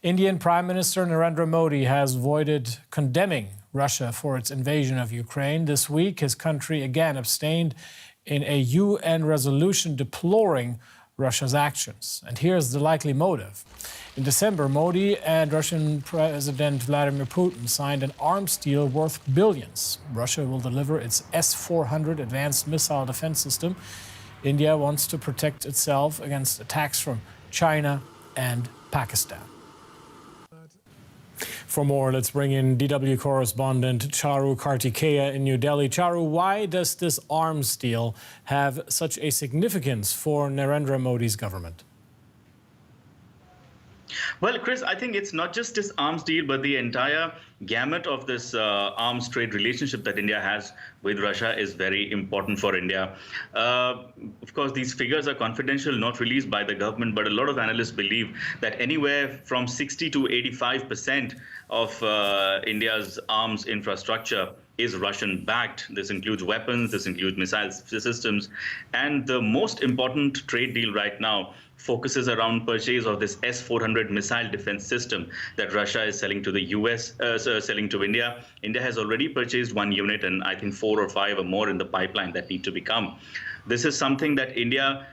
Indian Prime Minister Narendra Modi has voiced condemning Russia for its invasion of Ukraine. This week, his country again abstained in a UN resolution deploring Russia's actions. And here's the likely motive. In December, Modi and Russian President Vladimir Putin signed an arms deal worth billions. Russia will deliver its S-400 advanced missile defense system. India wants to protect itself against attacks from China and Pakistan. For more, let's bring in DW correspondent Charu Kartikeya in New Delhi. Charu, why does this arms deal have such a significance for Narendra Modi's government? Well, Chris, I think it's not just this arms deal, but the entire gamut of this arms trade relationship that India has with Russia is very important for India. Of course, these figures are confidential, not released by the government, but a lot of analysts believe that anywhere from 60 to 85% of India's arms infrastructure is Russian-backed. This includes weapons, this includes missile systems, and the most important trade deal right now focuses around purchase of this S-400 missile defense system that Russia is selling to the US, selling to India. India has already purchased one unit, and I think 4 or 5 or more in the pipeline that need to become. This is something that India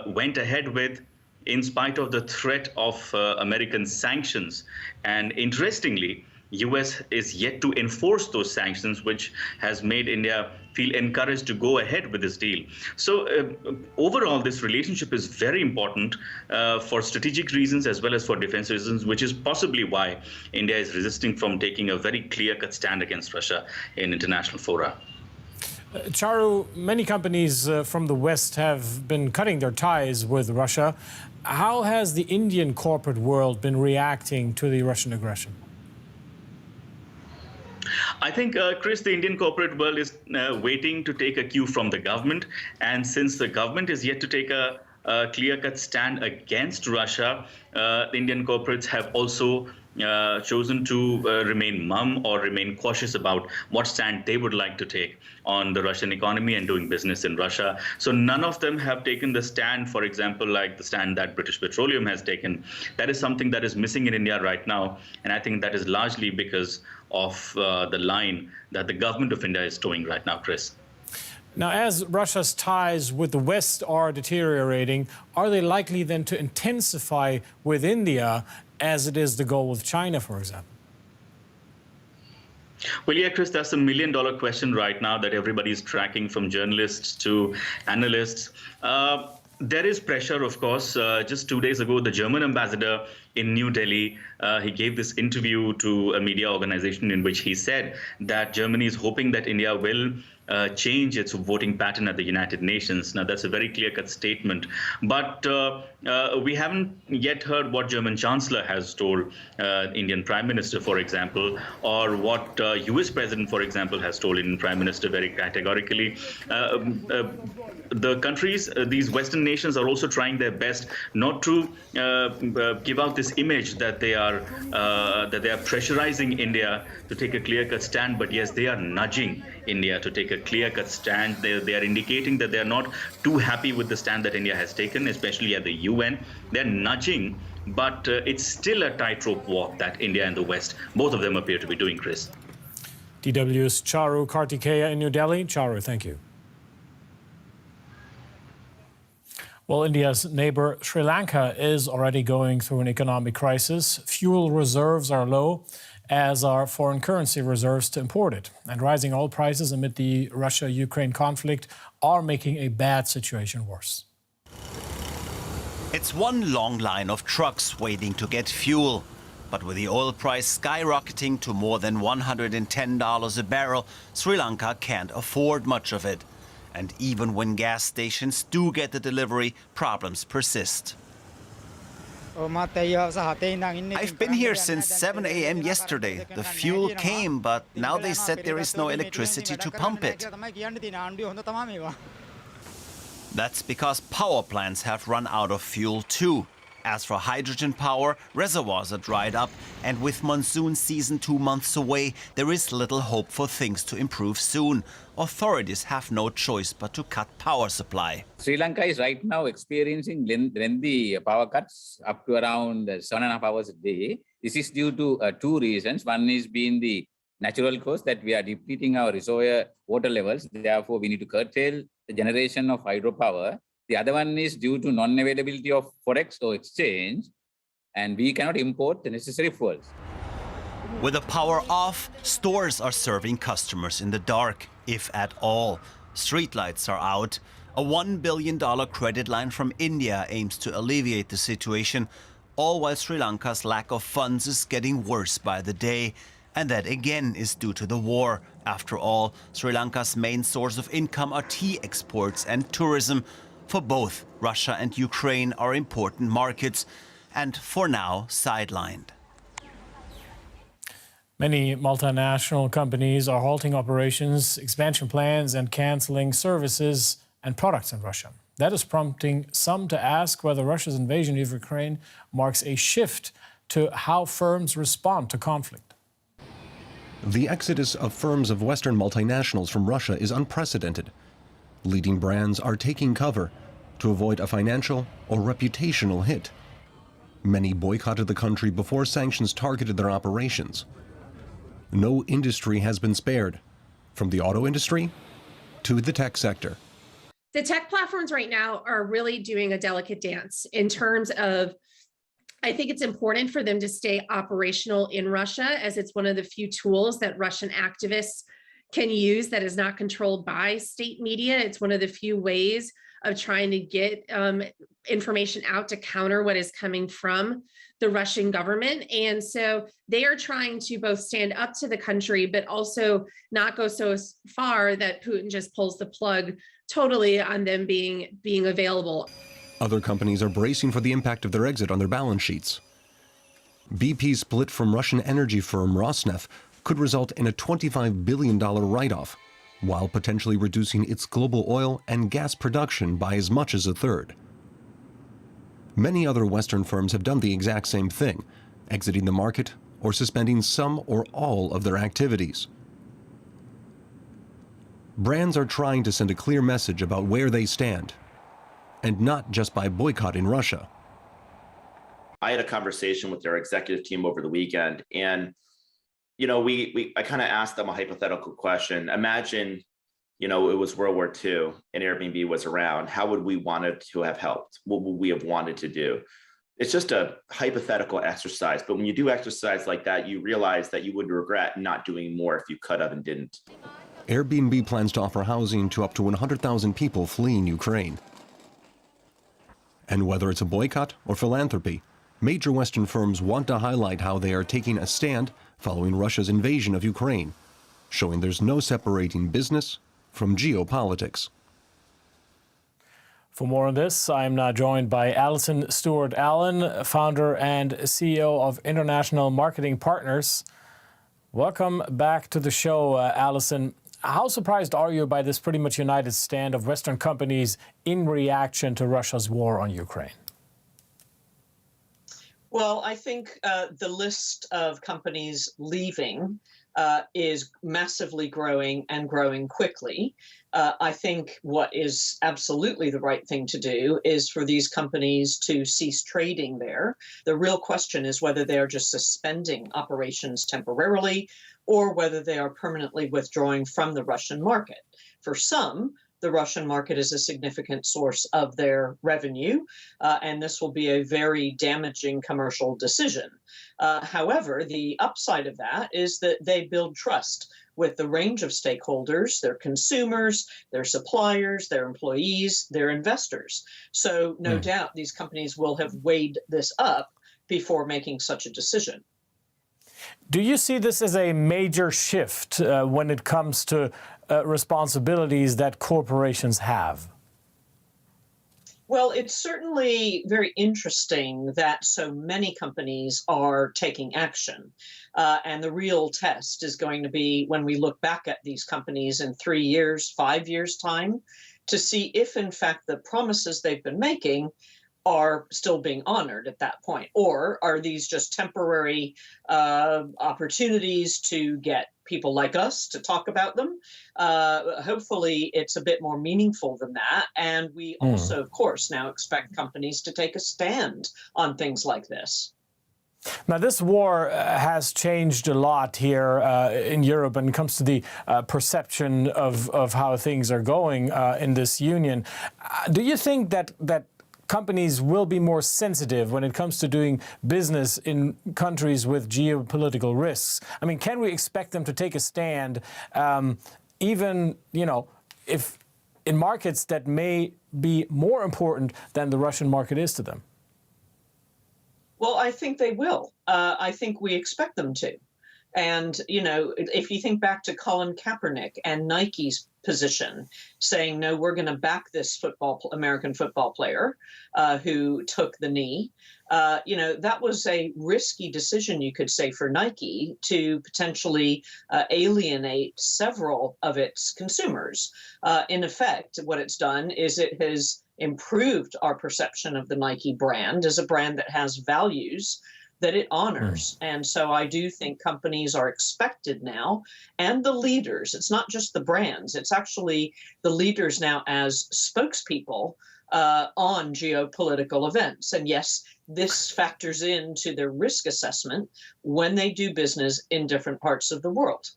went ahead with in spite of the threat of American sanctions. And interestingly, US is yet to enforce those sanctions, which has made India feel encouraged to go ahead with this deal. So overall, this relationship is very important for strategic reasons as well as for defense reasons, which is possibly why India is resisting from taking a very clear-cut stand against Russia in international fora. Charu, many companies from the West have been cutting their ties with Russia. How has the Indian corporate world been reacting to the Russian aggression? I think, Chris, the Indian corporate world is waiting to take a cue from the government. And since the government is yet to take a clear-cut stand against Russia, the Indian corporates have also chosen to remain mum or remain cautious about what stand they would like to take on the Russian economy and doing business in Russia. So none of them have taken the stand, for example, like the stand that British Petroleum has taken. That is something that is missing in India right now. And I think that is largely because of the line that the government of India is towing right now, Chris. Now, as Russia's ties with the West are deteriorating, are they likely then to intensify with India, as it is the goal with China, for example? Well, yeah, Chris, that's a million-dollar question right now that everybody is tracking, from journalists to analysts. There is pressure, of course. Just 2 days ago, the German ambassador in New Delhi, he gave this interview to a media organization in which he said that Germany is hoping that India will change its voting pattern at the United Nations. Now, that's a very clear-cut statement. But we haven't yet heard what German Chancellor has told Indian Prime Minister, for example, or what US President, for example, has told Indian Prime Minister very categorically. The countries, these Western nations, are also trying their best not to give out this image that they are pressurizing India to take a clear-cut stand. But yes, they are nudging India to take a clear-cut stand. They are indicating that they are not too happy with the stand that India has taken, especially at the UN. They're nudging, but it's still a tightrope walk that India and the West, both of them, appear to be doing, Chris. DW's Charu Kartikeya in New Delhi. Charu, thank you. Well, India's neighbor Sri Lanka is already going through an economic crisis. Fuel reserves are low, as are foreign currency reserves to import it. And rising oil prices amid the Russia-Ukraine conflict are making a bad situation worse. It's one long line of trucks waiting to get fuel. But with the oil price skyrocketing to more than $110 a barrel, Sri Lanka can't afford much of it. And even when gas stations do get the delivery, problems persist. I've been here since 7 a.m. yesterday. The fuel came, but now they said there is no electricity to pump it. That's because power plants have run out of fuel too. As for hydrogen power, reservoirs are dried up, and with monsoon season 2 months away, there is little hope for things to improve soon. Authorities have no choice but to cut power supply. Sri Lanka is right now experiencing lengthy power cuts up to around 7.5 hours a day. This is due to two reasons. One is being the natural cause that we are depleting our reservoir water levels. Therefore, we need to curtail the generation of hydropower. The other one is due to non-availability of forex or exchange, and we cannot import the necessary fuels. With the power off, stores are serving customers in the dark, if at all. Streetlights are out. A $1 billion credit line from India aims to alleviate the situation, all while Sri Lanka's lack of funds is getting worse by the day. And that again is due to the war. After all, Sri Lanka's main source of income are tea exports and tourism. For both, Russia and Ukraine are important markets and for now sidelined. Many multinational companies are halting operations, expansion plans and cancelling services and products in Russia. That is prompting some to ask whether Russia's invasion of Ukraine marks a shift to how firms respond to conflict. The exodus of firms of Western multinationals from Russia is unprecedented. Leading brands are taking cover to avoid a financial or reputational hit. Many boycotted the country before sanctions targeted their operations. No industry has been spared, from the auto industry to the tech sector. The tech platforms right now are really doing a delicate dance in terms of, I think it's important for them to stay operational in Russia, as it's one of the few tools that Russian activists can use that is not controlled by state media. It's one of the few ways of trying to get information out to counter what is coming from the Russian government. And so they are trying to both stand up to the country, but also not go so far that Putin just pulls the plug totally on them being available. Other companies are bracing for the impact of their exit on their balance sheets. BP's split from Russian energy firm Rosneft could result in a $25 billion write-off, while potentially reducing its global oil and gas production by as much as a third. Many other Western firms have done the exact same thing, exiting the market or suspending some or all of their activities. Brands are trying to send a clear message about where they stand, and not just by boycotting Russia. I had a conversation with their executive team over the weekend, and I kind of asked them a hypothetical question. Imagine, it was World War II and Airbnb was around. How would we wanted to have helped? What would we have wanted to do? It's just a hypothetical exercise. But when you do exercise like that, you realize that you would regret not doing more if you could have and didn't. Airbnb plans to offer housing to up to 100,000 people fleeing Ukraine. And whether it's a boycott or philanthropy, major Western firms want to highlight how they are taking a stand following Russia's invasion of Ukraine, showing there's no separating business from geopolitics. For more on this, I'm now joined by Allison Stewart Allen, founder and CEO of International Marketing Partners. Welcome back to the show, Allison. How surprised are you by this pretty much united stand of Western companies in reaction to Russia's war on Ukraine? Well, I think the list of companies leaving is massively growing and growing quickly. I think what is absolutely the right thing to do is for these companies to cease trading there. The real question is whether they are just suspending operations temporarily or whether they are permanently withdrawing from the Russian market. For some, the Russian market is a significant source of their revenue, and this will be a very damaging commercial decision. However, the upside of that is that they build trust with the range of stakeholders, their consumers, their suppliers, their employees, their investors. So no doubt these companies will have weighed this up before making such a decision. Do you see this as a major shift when it comes to responsibilities that corporations have? Well, it's certainly very interesting that so many companies are taking action. And the real test is going to be when we look back at these companies in 3 years, 5 years' time, to see if, in fact, the promises they've been making are still being honored at that point? Or are these just temporary opportunities to get people like us to talk about them? Hopefully it's a bit more meaningful than that. And we also, of course, now expect companies to take a stand on things like this. Now, this war has changed a lot here in Europe when it comes to the perception of how things are going in this union. Do you think that companies will be more sensitive when it comes to doing business in countries with geopolitical risks? I mean, can we expect them to take a stand, even, if in markets that may be more important than the Russian market is to them? Well, I think they will. I think we expect them to. And, if you think back to Colin Kaepernick and Nike's position, saying, no, we're going to back this American football player who took the knee, that was a risky decision, you could say, for Nike to potentially alienate several of its consumers. In effect, what it's done is it has improved our perception of the Nike brand as a brand that has values that it honors. And so I do think companies are expected now, and the leaders, it's not just the brands, it's actually the leaders now as spokespeople on geopolitical events. And yes, this factors into their risk assessment when they do business in different parts of the world.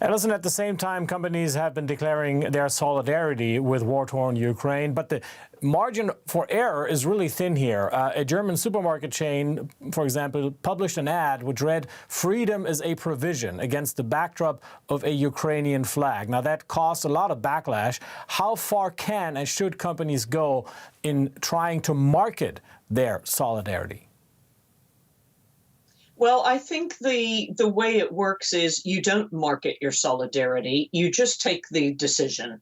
Allison, at the same time, companies have been declaring their solidarity with war-torn Ukraine, but the margin for error is really thin here. A German supermarket chain, for example, published an ad which read, "Freedom is a provision," against the backdrop of a Ukrainian flag. Now, that caused a lot of backlash. How far can and should companies go in trying to market their solidarity? Well, I think the way it works is you don't market your solidarity. You just take the decision.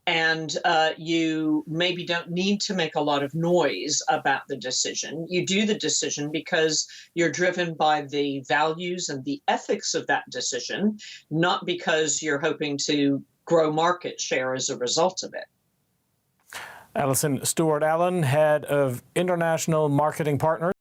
And you maybe don't need to make a lot of noise about the decision. You do the decision because you're driven by the values and the ethics of that decision, not because you're hoping to grow market share as a result of it. Allison Stewart Allen, head of International Marketing Partners.